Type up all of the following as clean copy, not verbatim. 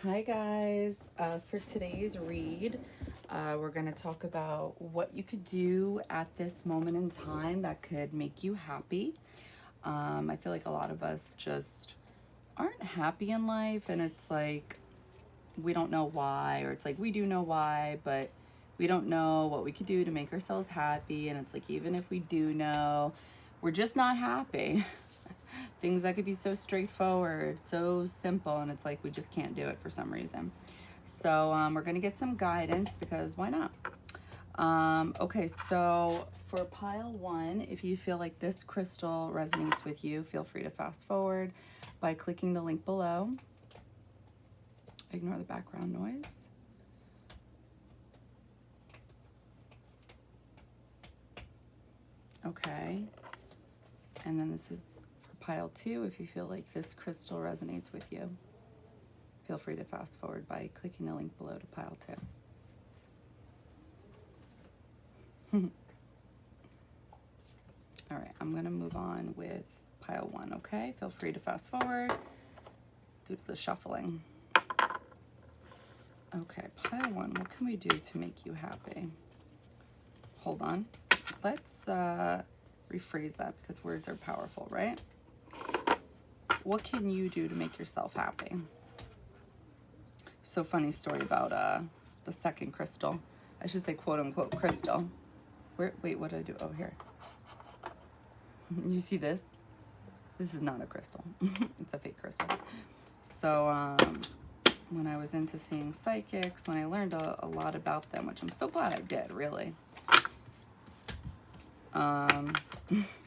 Hi guys, for today's read, we're going to talk about what you could do at this moment in time that could make you happy. I feel like a lot of us just aren't happy in life, and it's like we don't know why, or it's like we do know why, but we don't know what we could do to make ourselves happy. And it's like even if we do know, we're just not happy. Things that could be so straightforward, so simple, and it's like we just can't do it for some reason. So we're gonna get some guidance because why not? Okay, so for pile one, if you feel like this crystal resonates with you, feel free to fast forward by clicking the link below. Ignore the background noise. Okay, and then this is pile two. If you feel like this crystal resonates with you, feel free to fast forward by clicking the link below to pile two. All right, I'm gonna move on with pile one, okay? Feel free to fast forward due to the shuffling. Okay, pile one, what can we do to make you happy? Hold on, let's rephrase that because words are powerful, right? What can you do to make yourself happy? So funny story about the second crystal. I should say quote unquote crystal. Wait, what did I do? Oh, here. You see this? This is not a crystal. It's a fake crystal. So when I was into seeing psychics, when I learned a lot about them, which I'm so glad I did, really.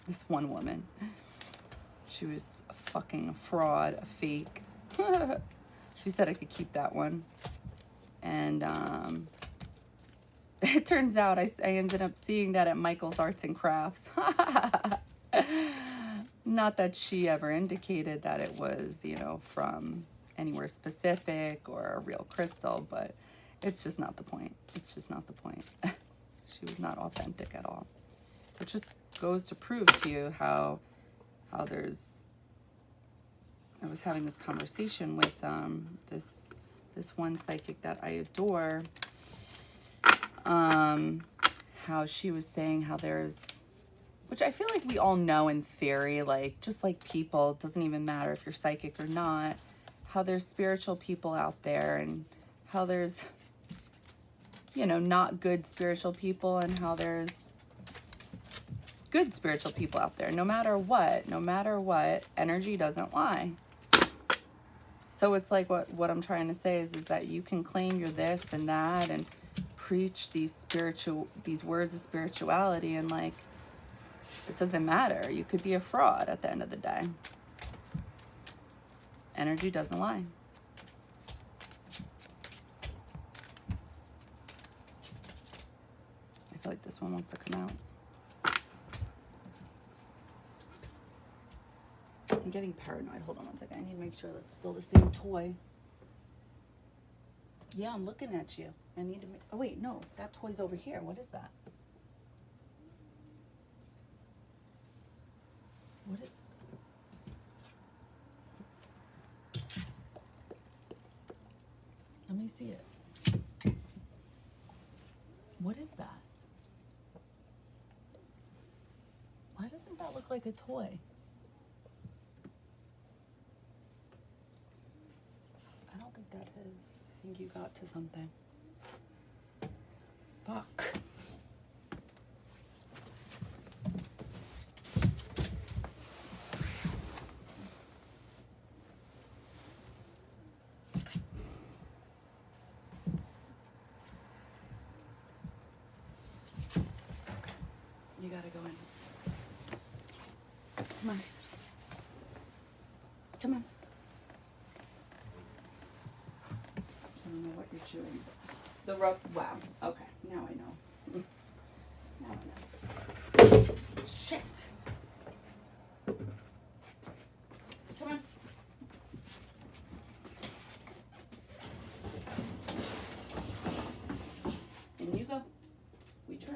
This one woman, she was a fucking fraud, a fake. She said I could keep that one. And it turns out I ended up seeing that at Michael's Arts and Crafts. Not that she ever indicated that it was, you know, from anywhere specific or a real crystal, but it's just not the point. It's just not the point. She was not authentic at all. It just goes to prove to you how there's... I was having this conversation with this one psychic that I adore. How she was saying how there's, which I feel like we all know in theory, like just like people, it doesn't even matter if you're psychic or not, how there's spiritual people out there and how there's, you know, not good spiritual people and how there's good spiritual people out there. No matter what, energy doesn't lie. So it's like what I'm trying to say is that you can claim you're this and that and preach these words of spirituality, and like it doesn't matter. You could be a fraud at the end of the day. Energy doesn't lie. I feel like this one wants to come out. I'm getting paranoid. Hold on one second. I need to make sure that's still the same toy. Yeah, I'm looking at you. I need to make... Oh, wait, no. That toy's over here. What is that? What is... Let me see it. What is that? Why doesn't that look like a toy? I don't think that is. I think you got to something. Fuck. You gotta go in. Come on. Come on. I don't know what you're chewing. The rope. Wow. Okay. Now I know. Now I know. Shit. Come on. In you go. We try.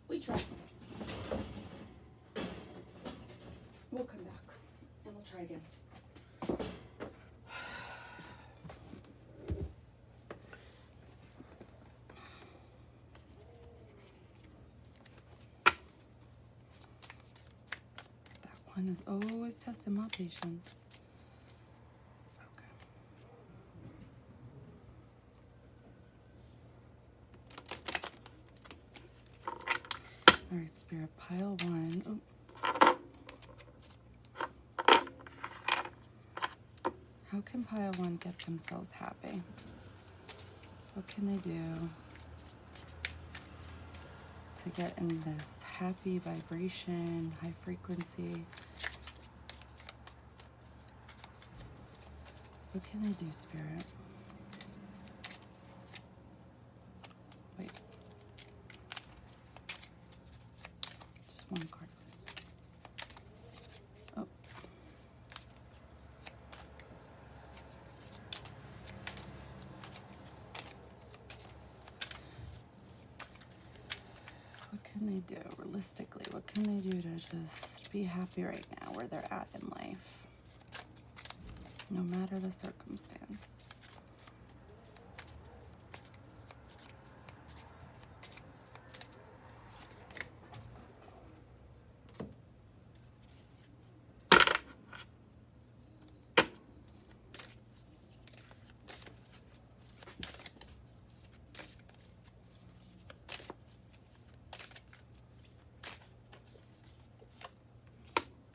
We try. We'll come back and we'll try again. One is always testing my patience. Okay. All right, Spirit, pile one. Oh. How can pile one get themselves happy? What can they do to get in this happy vibration, high frequency? What can they do, Spirit? Wait. Just one card, please. Oh. What can they do realistically? What can they do to just be happy right now where they're at in life? No matter the circumstance.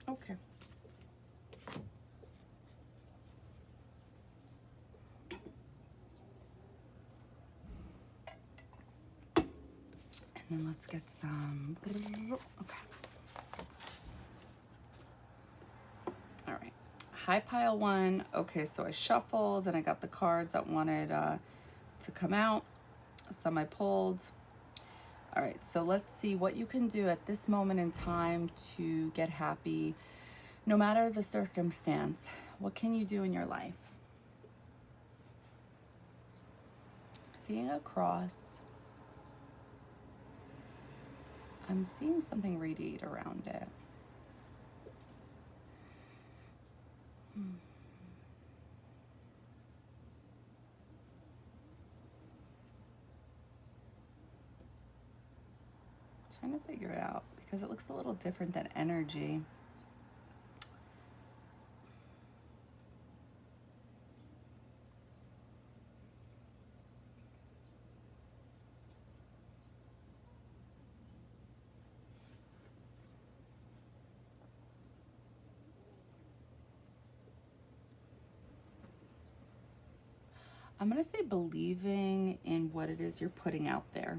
Okay. And then let's get some. Okay. All right. High pile one. Okay, so I shuffled and I got the cards that wanted to come out. Some I pulled. All right, so let's see what you can do at this moment in time to get happy, no matter the circumstance. What can you do in your life? Seeing a cross. I'm seeing something radiate around it. Trying to figure it out because it looks a little different than energy. I'm going to say believing in what it is you're putting out there.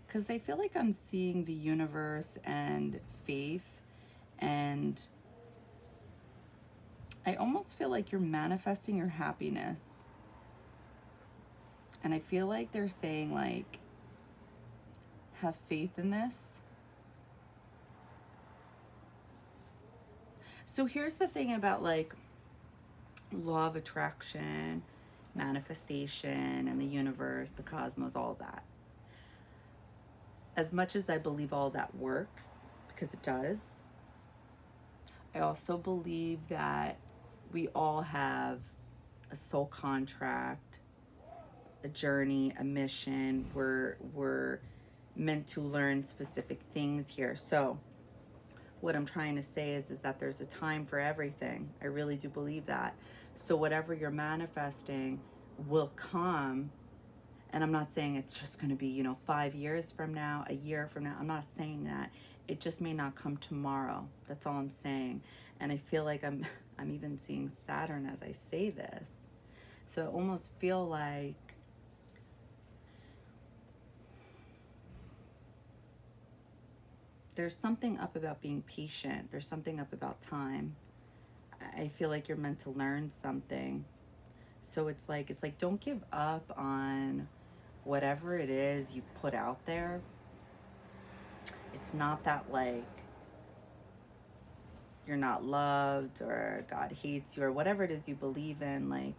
Because I feel like I'm seeing the universe and faith, and I almost feel like you're manifesting your happiness. And I feel like they're saying, like, have faith in this. So here's the thing about, like, law of attraction, manifestation, and the universe, the cosmos, all that. As much as I believe all that works, because it does, I also believe that we all have a soul contract, a journey, a mission. We're meant to learn specific things here. So what I'm trying to say is that there's a time for everything. I really do believe that. So whatever you're manifesting will come. And I'm not saying it's just going to be, 5 years from now, a year from now. I'm not saying that. It just may not come tomorrow. That's all I'm saying. And I feel like I'm even seeing Saturn as I say this. So I almost feel like there's something up about being patient. There's something up about time. I feel like you're meant to learn something. So it's like don't give up on whatever it is you put out there. It's not that, like, you're not loved or God hates you or whatever it is you believe in, like,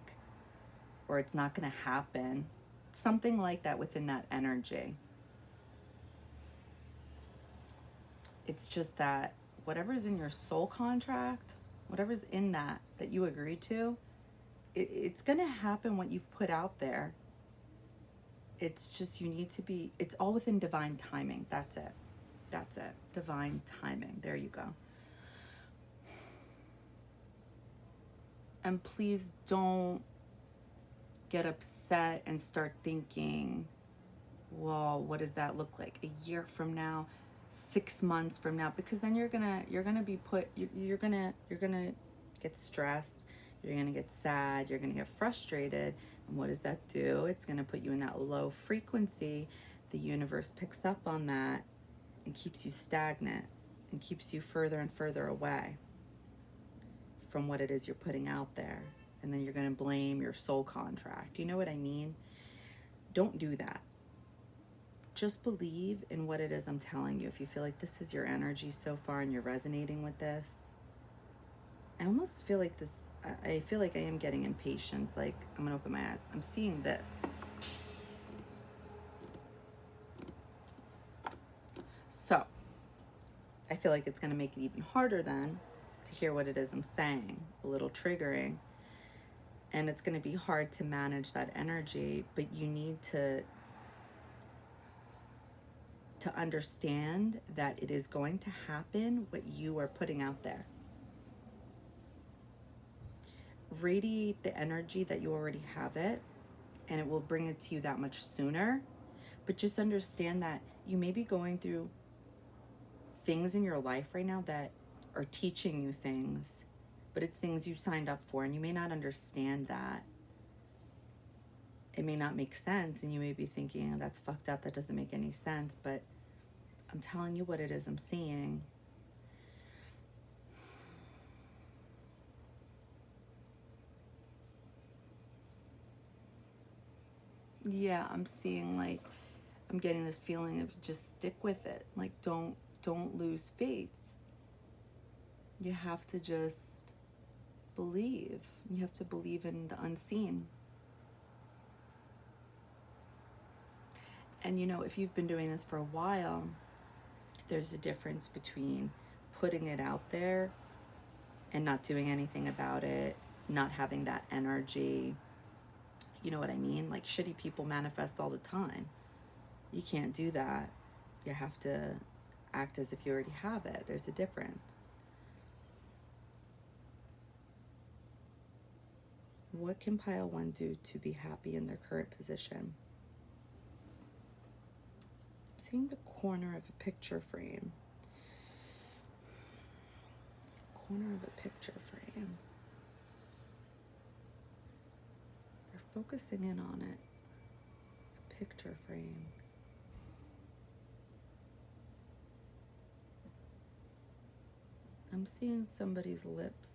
or it's not going to happen. Something like that within that energy. It's just that whatever's in your soul contract, whatever's in that you agree to, it's going to happen what you've put out there. It's just you need to be, it's all within divine timing. That's it. Divine timing. There you go. And please don't get upset and start thinking, well, what does that look like a year from now, 6 months from now? Because then you're gonna be put, you're gonna get stressed, you're gonna get sad, you're gonna get frustrated. And what does that do? It's gonna put you in that low frequency. The universe picks up on that and keeps you stagnant and keeps you further and further away from what it is you're putting out there. And then you're gonna blame your soul contract. You know what I mean? Don't do that. Just believe in what it is I'm telling you. If you feel like this is your energy so far and you're resonating with this, I almost feel like this, I feel like I am getting impatience. Like, I'm gonna open my eyes. I'm seeing this. So, I feel like it's gonna make it even harder then to hear what it is I'm saying. A little triggering. And it's gonna be hard to manage that energy, but you need to understand that it is going to happen what you are putting out there. Radiate the energy that you already have it, and it will bring it to you that much sooner. But just understand that you may be going through things in your life right now that are teaching you things, but it's things you signed up for, and you may not understand that. It may not make sense, and you may be thinking, oh, that's fucked up, that doesn't make any sense, but I'm telling you what it is I'm seeing. Yeah, I'm seeing, like, I'm getting this feeling of just stick with it. Like, don't lose faith. You have to just believe. You have to believe in the unseen. And you know, if you've been doing this for a while, there's a difference between putting it out there and not doing anything about it, not having that energy. You know what I mean? Like, shitty people manifest all the time. You can't do that. You have to act as if you already have it. There's a difference. What can pile one do to be happy in their current position? I'm seeing the corner of a picture frame. Corner of a picture frame. We're focusing in on it. A picture frame. I'm seeing somebody's lips.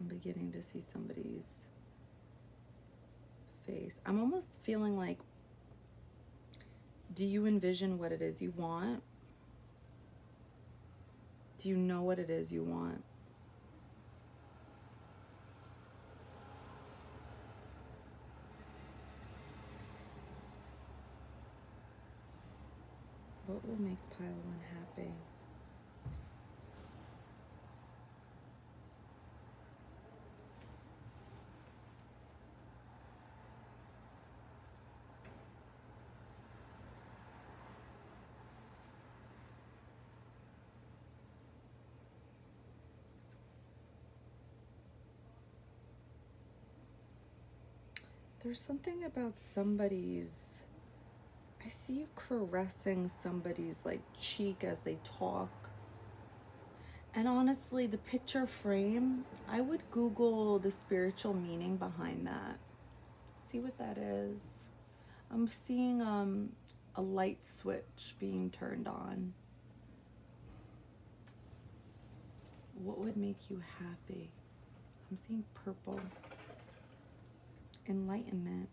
I'm beginning to see somebody's face. I'm almost feeling like, do you envision what it is you want? Do you know what it is you want? What will make pile one happy? There's something about somebody's, I see you caressing somebody's like cheek as they talk. And honestly, the picture frame, I would Google the spiritual meaning behind that. See what that is. I'm seeing a light switch being turned on. What would make you happy? I'm seeing purple. Enlightenment.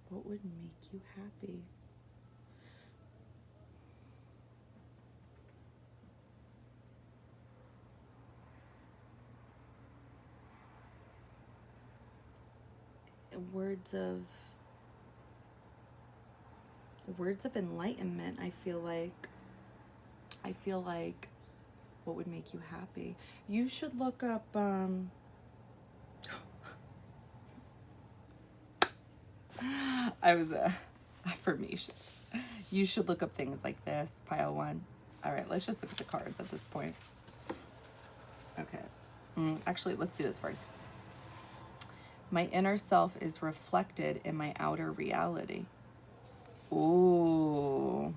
What would make you happy? Words of enlightenment. I feel like what would make you happy? You should look up I was affirmations. You should look up things like this, pile one. All right, let's just look at the cards at this point. Okay. Actually, let's do this first. My inner self is reflected in my outer reality. Ooh.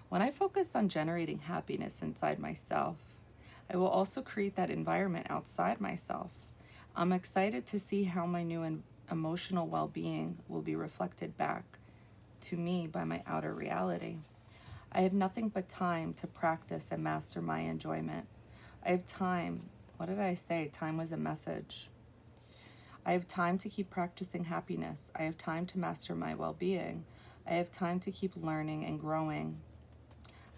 When I focus on generating happiness inside myself, I will also create that environment outside myself. I'm excited to see how my new emotional well-being will be reflected back to me by my outer reality. I have nothing but time to practice and master my enjoyment. I have time. What did I say? Time was a message. I have time to keep practicing happiness. I have time to master my well-being. I have time to keep learning and growing.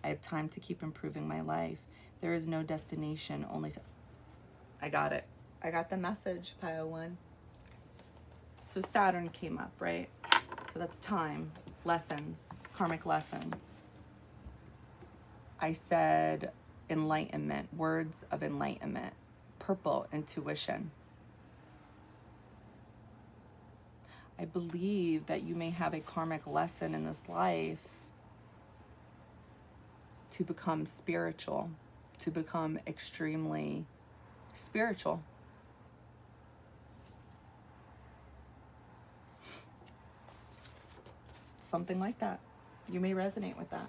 I have time to keep improving my life. There is no destination, only... I got it. I got the message, pile one. So Saturn came up, right? So that's time, lessons, karmic lessons. I said enlightenment, words of enlightenment. Purple, intuition. I believe that you may have a karmic lesson in this life to become spiritual, to become extremely spiritual. Something like that. You may resonate with that.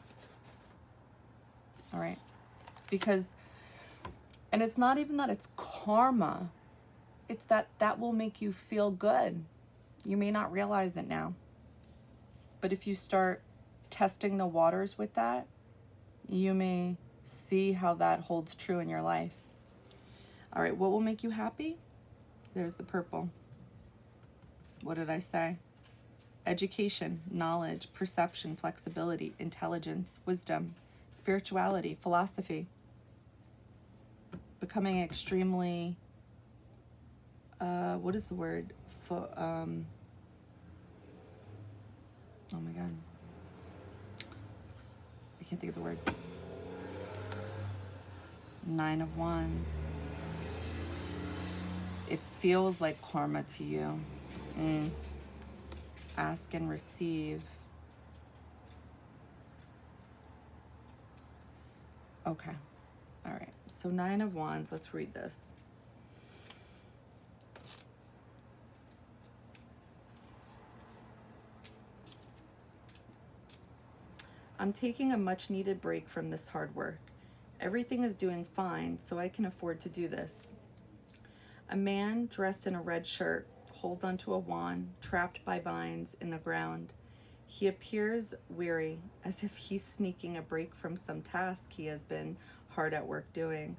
All right. Because, and it's not even that it's karma. It's that will make you feel good. You may not realize it now. But if you start testing the waters with that, you may see how that holds true in your life. All right, what will make you happy? There's the purple. What did I say? Education, knowledge, perception, flexibility, intelligence, wisdom, spirituality, philosophy. Becoming extremely, what is the word? Oh my God. I can't think of the word. Nine of Wands. It feels like karma to you. Ask and receive. Okay. All right. So Nine of Wands. Let's read this. I'm taking a much needed break from this hard work. Everything is doing fine, so I can afford to do this. A man dressed in a red shirt holds onto a wand, trapped by vines in the ground. He appears weary, as if he's sneaking a break from some task he has been hard at work doing.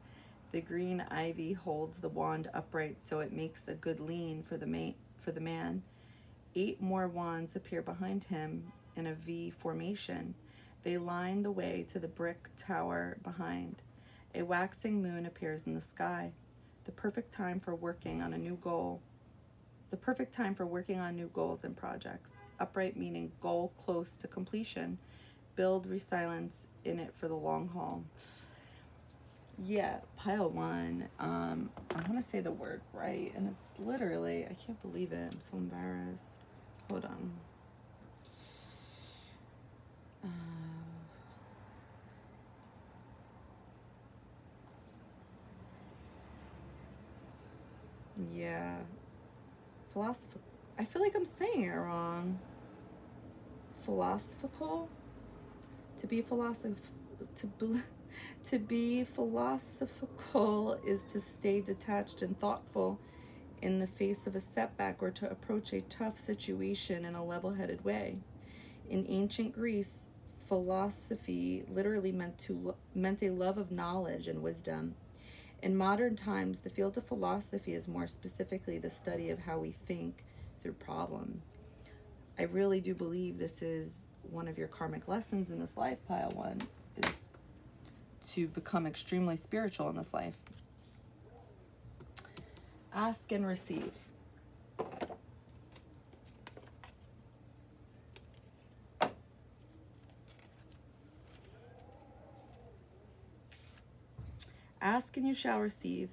The green ivy holds the wand upright so it makes a good lean for the man. 8 more wands appear behind him in a V formation. They line the way to the brick tower behind. A waxing moon appears in the sky. The perfect time for working on a new goal. The perfect time for working on new goals and projects. Upright meaning goal close to completion. Build resilience in it for the long haul. Yeah, pile one. I want to say the word right, and it's literally, I can't believe it. I'm so embarrassed. Hold on. Yeah. Philosophical. I feel like I'm saying it wrong. Philosophical? To be philosophical is to stay detached and thoughtful in the face of a setback or to approach a tough situation in a level-headed way. In ancient Greece, philosophy literally meant a love of knowledge and wisdom. In modern times, the field of philosophy is more specifically the study of how we think through problems. I really do believe this is one of your karmic lessons in this life, pile one, is to become extremely spiritual in this life. Ask and receive. Ask and you shall receive.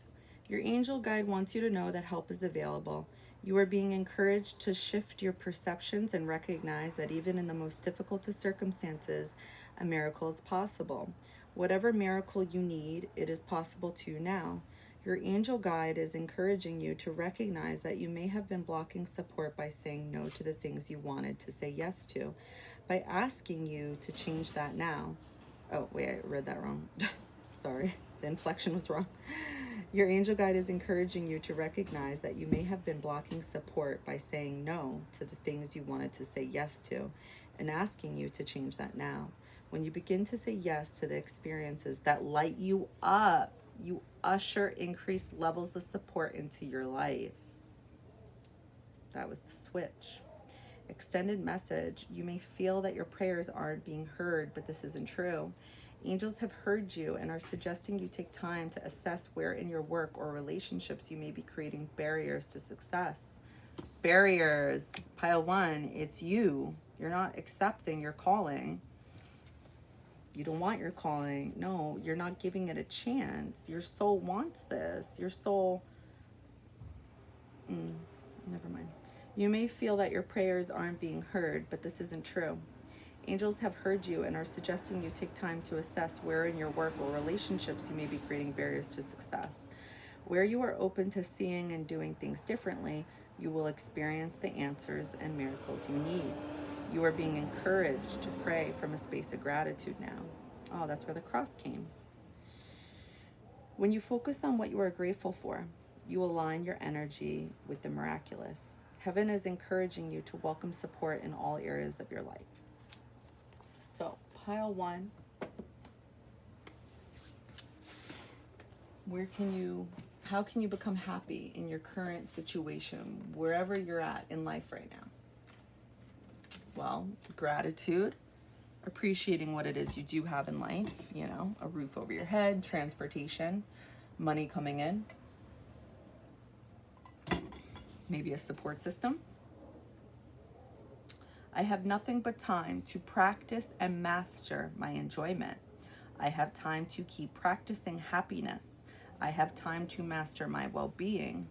Your angel guide wants you to know that help is available. You are being encouraged to shift your perceptions and recognize that even in the most difficult of circumstances, a miracle is possible. Whatever miracle you need, it is possible to you now. Your angel guide is encouraging you to recognize that you may have been blocking support by saying no to the things you wanted to say yes to, by asking you to change that now. Oh, wait, I read that wrong. Sorry, the inflection was wrong. Your angel guide is encouraging you to recognize that you may have been blocking support by saying no to the things you wanted to say yes to, and asking you to change that now. When you begin to say yes to the experiences that light you up, you usher increased levels of support into your life. That was the switch. Extended message. You may feel that your prayers aren't being heard, but this isn't true. Angels have heard you and are suggesting you take time to assess where in your work or relationships you may be creating barriers to success. Barriers. Pile 1, it's you. You're not accepting your calling. You don't want your calling. No, you're not giving it a chance. Your soul wants this. Your soul... never mind. You may feel that your prayers aren't being heard, but this isn't true. Angels have heard you and are suggesting you take time to assess where in your work or relationships you may be creating barriers to success. Where you are open to seeing and doing things differently, you will experience the answers and miracles you need. You are being encouraged to pray from a space of gratitude now. Oh, that's where the cross came. When you focus on what you are grateful for, you align your energy with the miraculous. Heaven is encouraging you to welcome support in all areas of your life. So, pile 1. How can you become happy in your current situation, wherever you're at in life right now? Well, gratitude, appreciating what it is you do have in life, a roof over your head, transportation, money coming in, maybe a support system. I have nothing but time to practice and master my enjoyment. I have time to keep practicing happiness. I have time to master my well-being.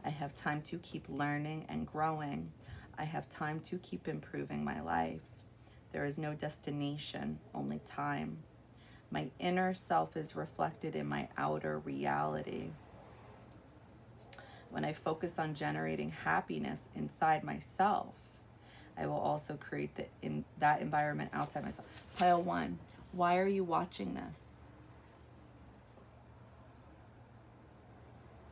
I have time to keep learning and growing. I have time to keep improving my life. There is no destination, only time. My inner self is reflected in my outer reality. When I focus on generating happiness inside myself, I will also create that environment outside myself. Pile 1, why are you watching this?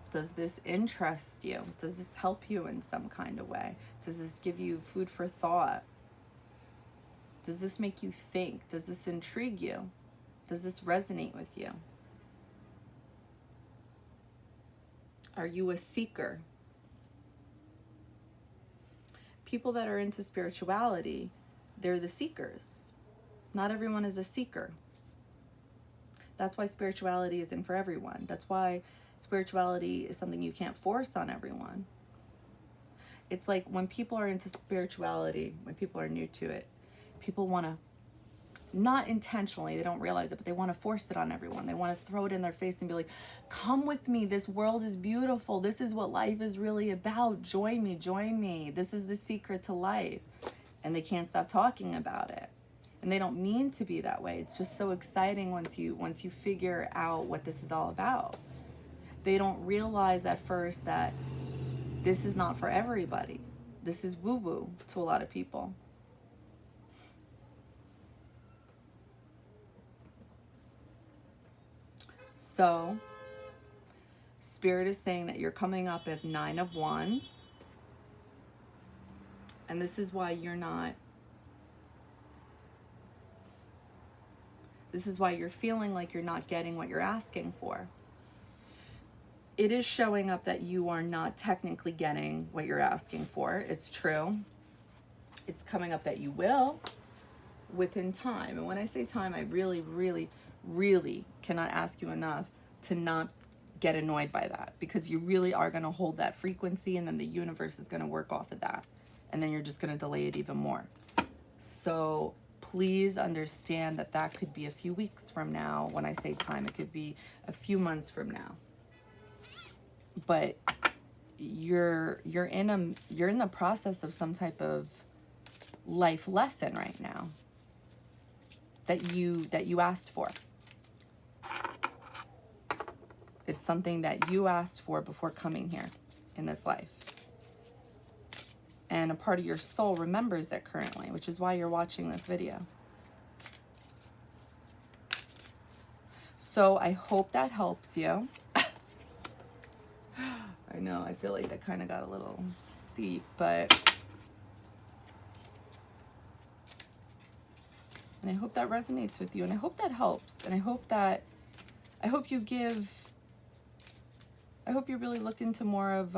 Does this interest you? Does this help you in some kind of way? Does this give you food for thought? Does this make you think? Does this intrigue you? Does this resonate with you? Are you a seeker? People that are into spirituality, they're the seekers. Not everyone is a seeker. That's why spirituality isn't for everyone. That's why spirituality is something you can't force on everyone. It's like when people are into spirituality, when people are new to it, people want to, not intentionally, they don't realize it, but they want to force it on everyone. They want to throw it in their face and be like, come with me. This world is beautiful. This is what life is really about. Join me, join me. This is the secret to life. And they can't stop talking about it. And they don't mean to be that way. It's just so exciting once you figure out what this is all about. They don't realize at first that this is not for everybody. This is woo-woo to a lot of people. So, Spirit is saying that you're coming up as 9 of Wands. And this is why you're feeling like you're not getting what you're asking for. It is showing up that you are not technically getting what you're asking for. It's true. It's coming up that you will within time. And when I say time, I really, really, really cannot ask you enough to not get annoyed by that, because you really are going to hold that frequency, and then the universe is going to work off of that. And then you're just going to delay it even more. So please understand that that could be a few weeks from now. When I say time, it could be a few months from now. But you're in the process of some type of life lesson right now that you asked for. It's something that you asked for before coming here in this life. And a part of your soul remembers it currently, which is why you're watching this video. So I hope that helps you. I know, I feel like that kind of got a little deep, but... And I hope that resonates with you, and I hope that helps, and I hope you really look into more of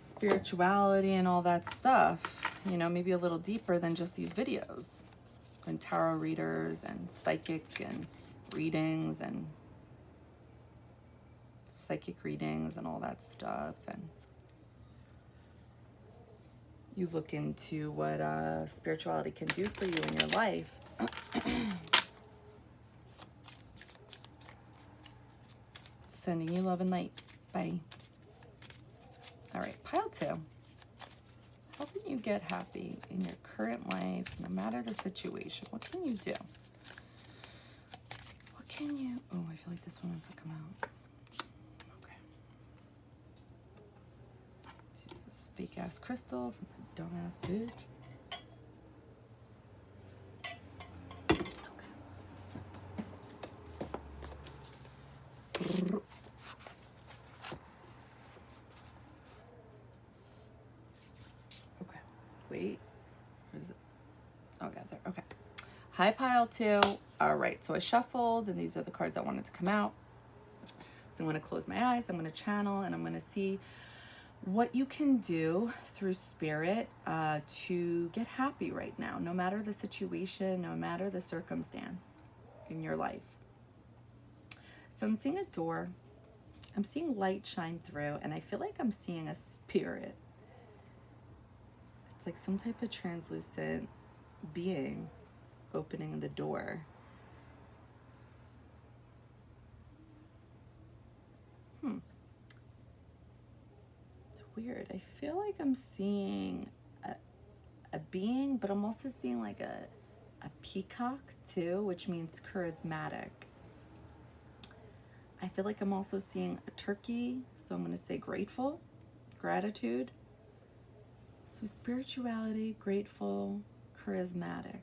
spirituality and all that stuff, you know, maybe a little deeper than just these videos, and tarot readers and psychic readings and all that stuff, and you look into what spirituality can do for you in your life. Sending you love and light. Bye. All right, pile 2. Helping you get happy in your current life, no matter the situation. What can you do? What can you... Oh, I feel like this one wants to come out. Okay. Let's use this fake-ass crystal from the dumbass bitch. Wait, where is it? Oh, got there. Okay. Hi, pile 2. All right, so I shuffled, and these are the cards that wanted to come out. So I'm going to close my eyes. I'm going to channel, and I'm going to see what you can do through spirit to get happy right now, no matter the situation, no matter the circumstance in your life. So I'm seeing a door. I'm seeing light shine through, and I feel like I'm seeing a spirit. It's like some type of translucent being opening the door. It's weird. I feel like I'm seeing a being, but I'm also seeing like a peacock too, which means charismatic. I feel like I'm also seeing a turkey, so I'm going to say grateful, gratitude. So spirituality, grateful, charismatic.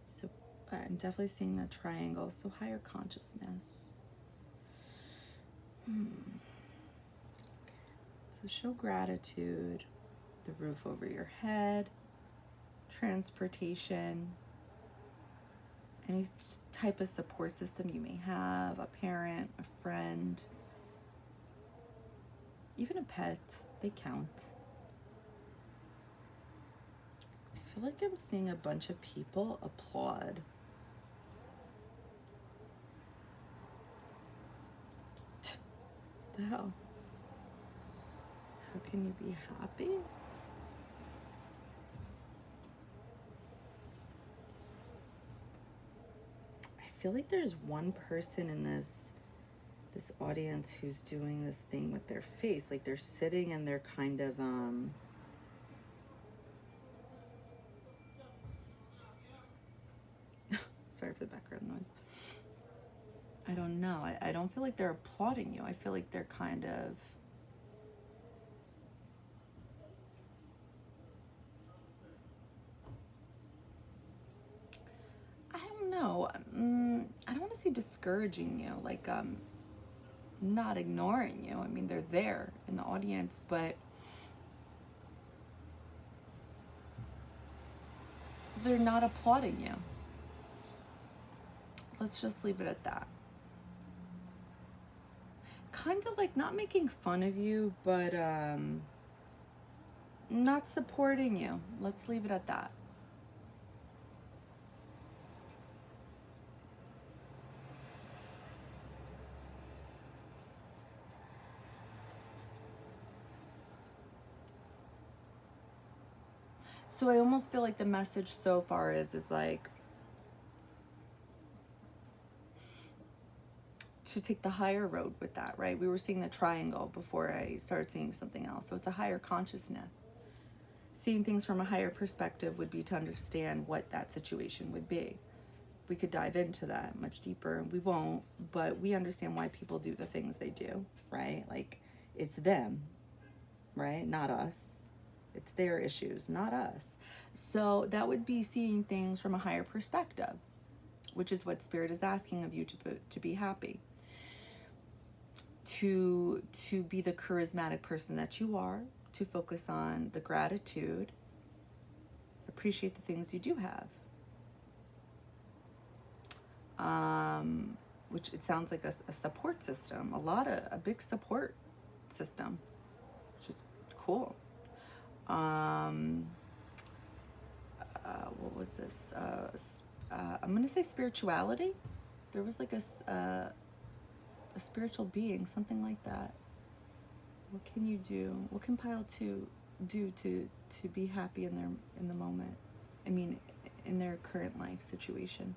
So I'm definitely seeing that triangle. So higher consciousness. So show gratitude, the roof over your head, transportation, any type of support system you may have, a parent, a friend, even a pet, they count. I feel like I'm seeing a bunch of people applaud. What the hell? How can you be happy? I feel like there's one person in this audience who's doing this thing with their face, like they're sitting and they're kind of sorry for the background noise. I don't know. I don't feel like they're applauding you. I feel like they're kind of I don't know. I don't want to say discouraging you, like not ignoring you. I mean, they're there in the audience, but they're not applauding you. Let's just leave it at that. Kind of like not making fun of you, but not supporting you. Let's leave it at that. So I almost feel like the message so far is like to take the higher road with that, right? We were seeing the triangle before I started seeing something else. So it's a higher consciousness. Seeing things from a higher perspective would be to understand what that situation would be. We could dive into that much deeper. We won't, but we understand why people do the things they do, right? Like, it's them, right? Not us. It's their issues, not us. So that would be seeing things from a higher perspective, which is what Spirit is asking of you to be happy. To be the charismatic person that you are, to focus on the gratitude, appreciate the things you do have. Which it sounds like a support system, a big support system, which is cool. What was this? I'm going to say spirituality. There was like a spiritual being, something like that. What can you do? What can pile 2 do to be happy in the moment? I mean, in their current life situation.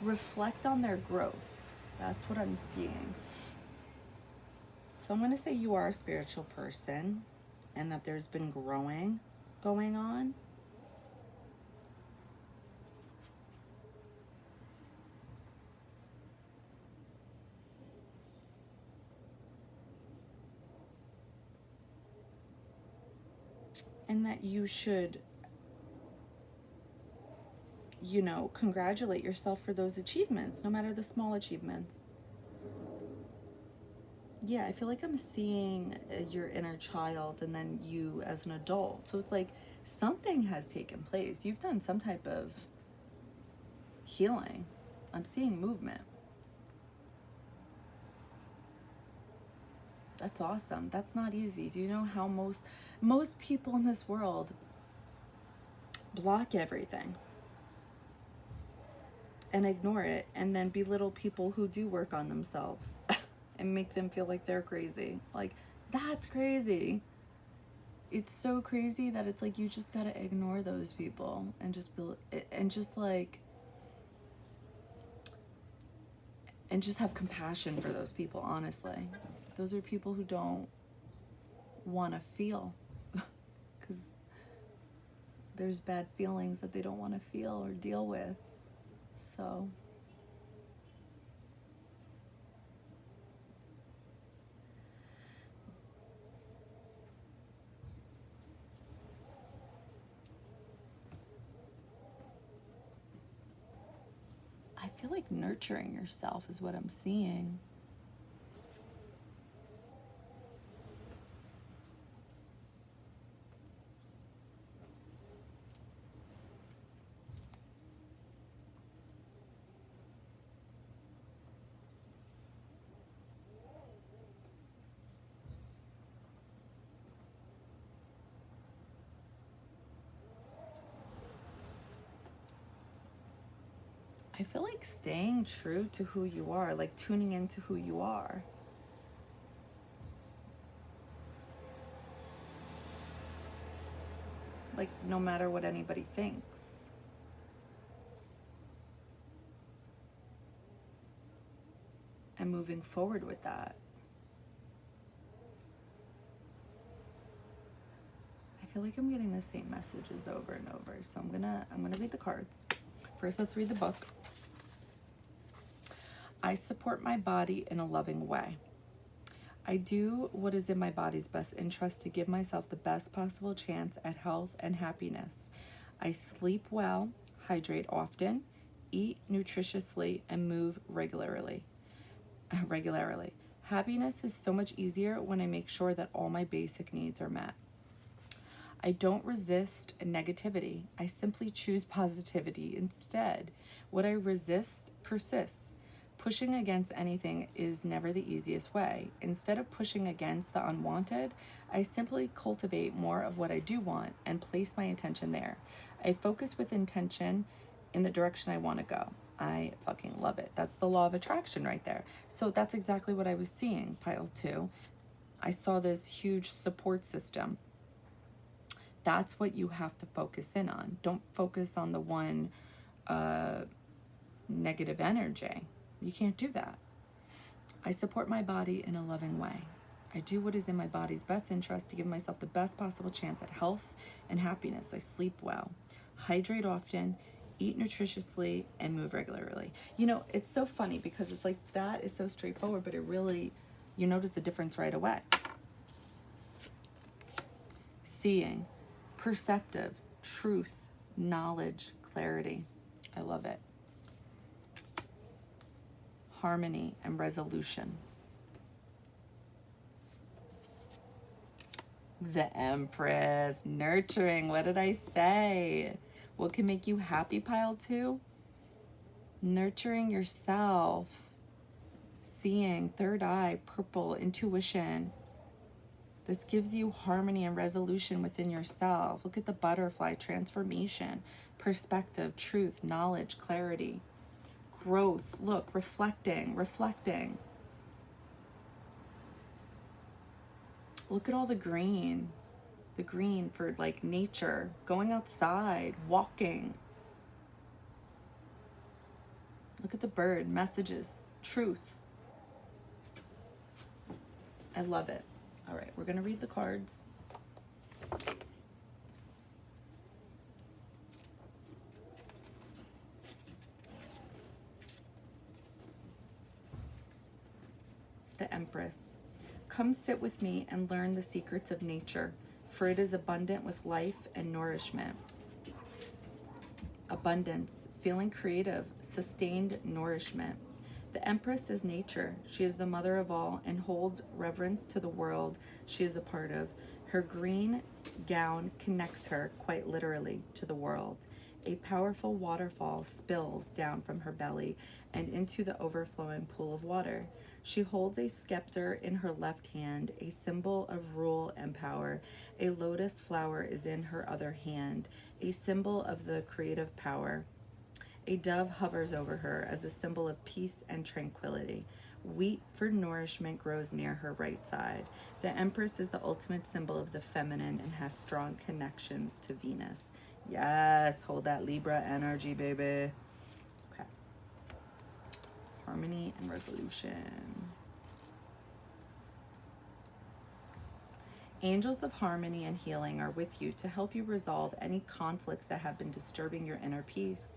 Reflect on their growth. That's what I'm seeing. So I'm going to say you are a spiritual person and that there's been growing going on. And that you should, congratulate yourself for those achievements, no matter the small achievements. Yeah, I feel like I'm seeing your inner child and then you as an adult. So it's like something has taken place. You've done some type of healing. I'm seeing movement. That's awesome. That's not easy. Do you know how most people in this world block everything and ignore it and then belittle people who do work on themselves and make them feel like they're crazy? Like, that's crazy. It's so crazy that it's like you just gotta ignore those people and just have compassion for those people. Honestly, those are people who don't want to feel because there's bad feelings that they don't want to feel or deal with. So I feel like nurturing yourself is what I'm seeing. I feel like staying true to who you are, like tuning into who you are. Like, no matter what anybody thinks. And moving forward with that. I feel like I'm getting the same messages over and over. So I'm gonna read the cards. First, let's read the book. I support my body in a loving way. I do what is in my body's best interest to give myself the best possible chance at health and happiness. I sleep well, hydrate often, eat nutritiously, and move regularly. Happiness is so much easier when I make sure that all my basic needs are met. I don't resist negativity. I simply choose positivity instead. What I resist persists. Pushing against anything is never the easiest way. Instead of pushing against the unwanted, I simply cultivate more of what I do want and place my attention there. I focus with intention in the direction I want to go. I fucking love it. That's the law of attraction right there. So that's exactly what I was seeing, pile 2. I saw this huge support system That's what you have to focus in on. Don't focus on the one negative energy. You can't do that. I support my body in a loving way. I do what is in my body's best interest to give myself the best possible chance at health and happiness. I sleep well, hydrate often, eat nutritiously, and move regularly. You know, it's so funny because it's like that is so straightforward, but it really, you notice the difference right away. Seeing, perceptive, truth, knowledge, clarity. I love it. Harmony and resolution. The Empress, nurturing. What did I say? What can make you happy, pile 2? Nurturing yourself. Seeing, third eye, purple, intuition. This gives you harmony and resolution within yourself. Look at the butterfly, transformation, perspective, truth, knowledge, clarity, growth. Look, reflecting. Look at all the green for like nature, going outside, walking. Look at the bird, messages, truth. I love it. All right, we're gonna read the cards. The Empress. Come sit with me and learn the secrets of nature, for it is abundant with life and nourishment. Abundance, feeling creative, sustained nourishment. The Empress is nature. She is the mother of all and holds reverence to the world she is a part of. Her green gown connects her, quite literally, to the world. A powerful waterfall spills down from her belly and into the overflowing pool of water. She holds a scepter in her left hand, a symbol of rule and power. A lotus flower is in her other hand, a symbol of the creative power. A dove hovers over her as a symbol of peace and tranquility. Wheat for nourishment grows near her right side. The Empress is the ultimate symbol of the feminine and has strong connections to Venus. Yes, hold that Libra energy, baby. Okay. Harmony and resolution. Angels of harmony and healing are with you to help you resolve any conflicts that have been disturbing your inner peace.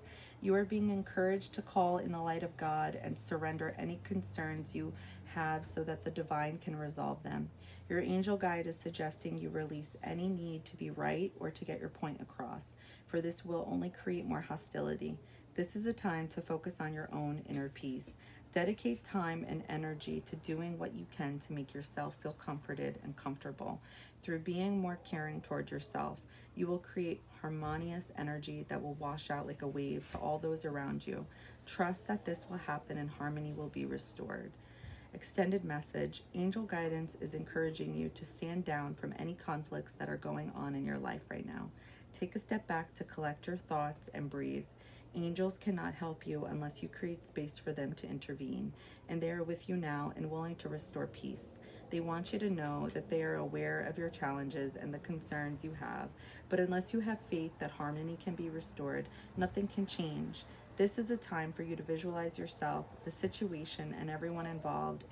You are being encouraged to call in the light of God and surrender any concerns you have so that the divine can resolve them. Your angel guide is suggesting you release any need to be right or to get your point across, for this will only create more hostility. This is a time to focus on your own inner peace. Dedicate time and energy to doing what you can to make yourself feel comforted and comfortable. Through being more caring toward yourself, you will create harmonious energy that will wash out like a wave to all those around you. Trust that this will happen and harmony will be restored. Extended message. Angel guidance is encouraging you to stand down from any conflicts that are going on in your life right now. Take a step back to collect your thoughts and breathe. Angels cannot help you unless you create space for them to intervene, and they are with you now and willing to restore peace. They want you to know that they are aware of your challenges and the concerns you have, but unless you have faith that harmony can be restored, nothing can change. This is a time for you to visualize yourself, the situation, and everyone involved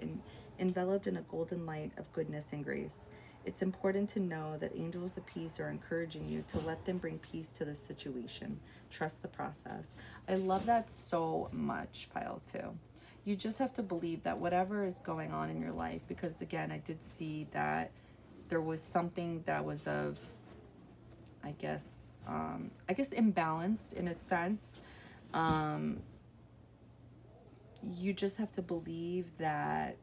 enveloped in a golden light of goodness and grace. It's important to know that angels of peace are encouraging you to let them bring peace to the situation. Trust the process. I love that so much, pile 2. You just have to believe that whatever is going on in your life, because again, I did see that there was something that was of, I guess imbalanced in a sense. You just have to believe that,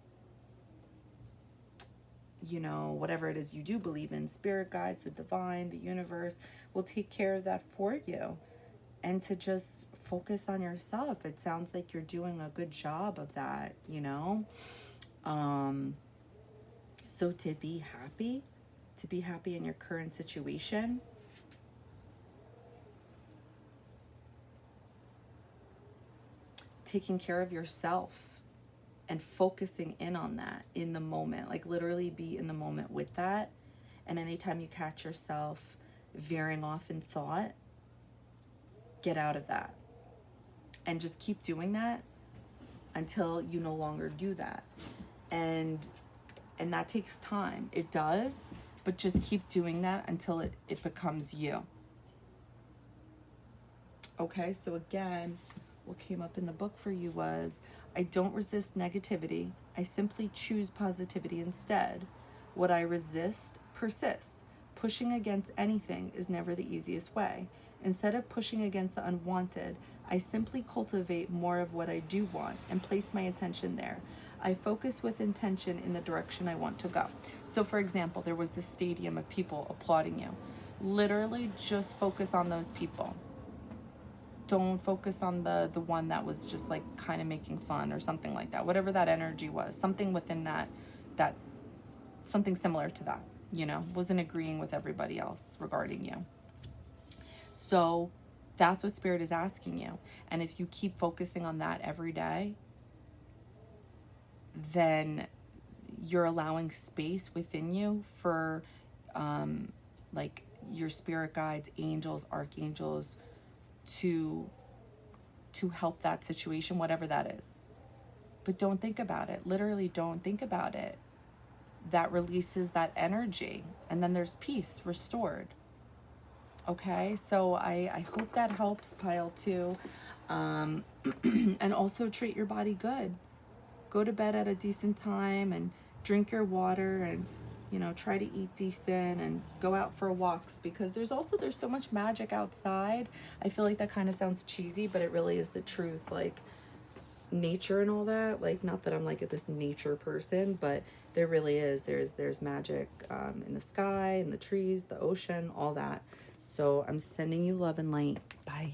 you know, whatever it is you do believe in, spirit guides, the divine, the universe, will take care of that for you. And to just focus on yourself. It sounds like you're doing a good job of that, you know? So to be happy in your current situation, taking care of yourself and focusing in on that in the moment, like literally be in the moment with that. And anytime you catch yourself veering off in thought, get out of that. And just keep doing that until you no longer do that. And that takes time. It does, but just keep doing that until it becomes you. Okay, so again, what came up in the book for you was, I don't resist negativity. I simply choose positivity instead. What I resist persists. Pushing against anything is never the easiest way. Instead of pushing against the unwanted, I simply cultivate more of what I do want and place my attention there. I focus with intention in the direction I want to go. So for example, there was this stadium of people applauding you. Literally just focus on those people. Don't focus on the one that was just like kind of making fun or something like that. Whatever that energy was, something within that something similar to that, you know, wasn't agreeing with everybody else regarding you. So that's what Spirit is asking you. And if you keep focusing on that every day, then you're allowing space within you for like your spirit guides, angels, archangels, to help that situation, whatever that is. But don't think about it. Literally don't think about it. That releases that energy, and then there's peace restored. Okay, so I hope that helps, pile 2. And also treat your body good. Go to bed at a decent time and drink your water, and try to eat decent and go out for walks, because there's so much magic outside. I feel like that kind of sounds cheesy, but it really is the truth. Like nature and all that, like, not that I'm like this nature person, but there really is. There's magic in the sky, in the trees, the ocean, all that. So I'm sending you love and light. Bye.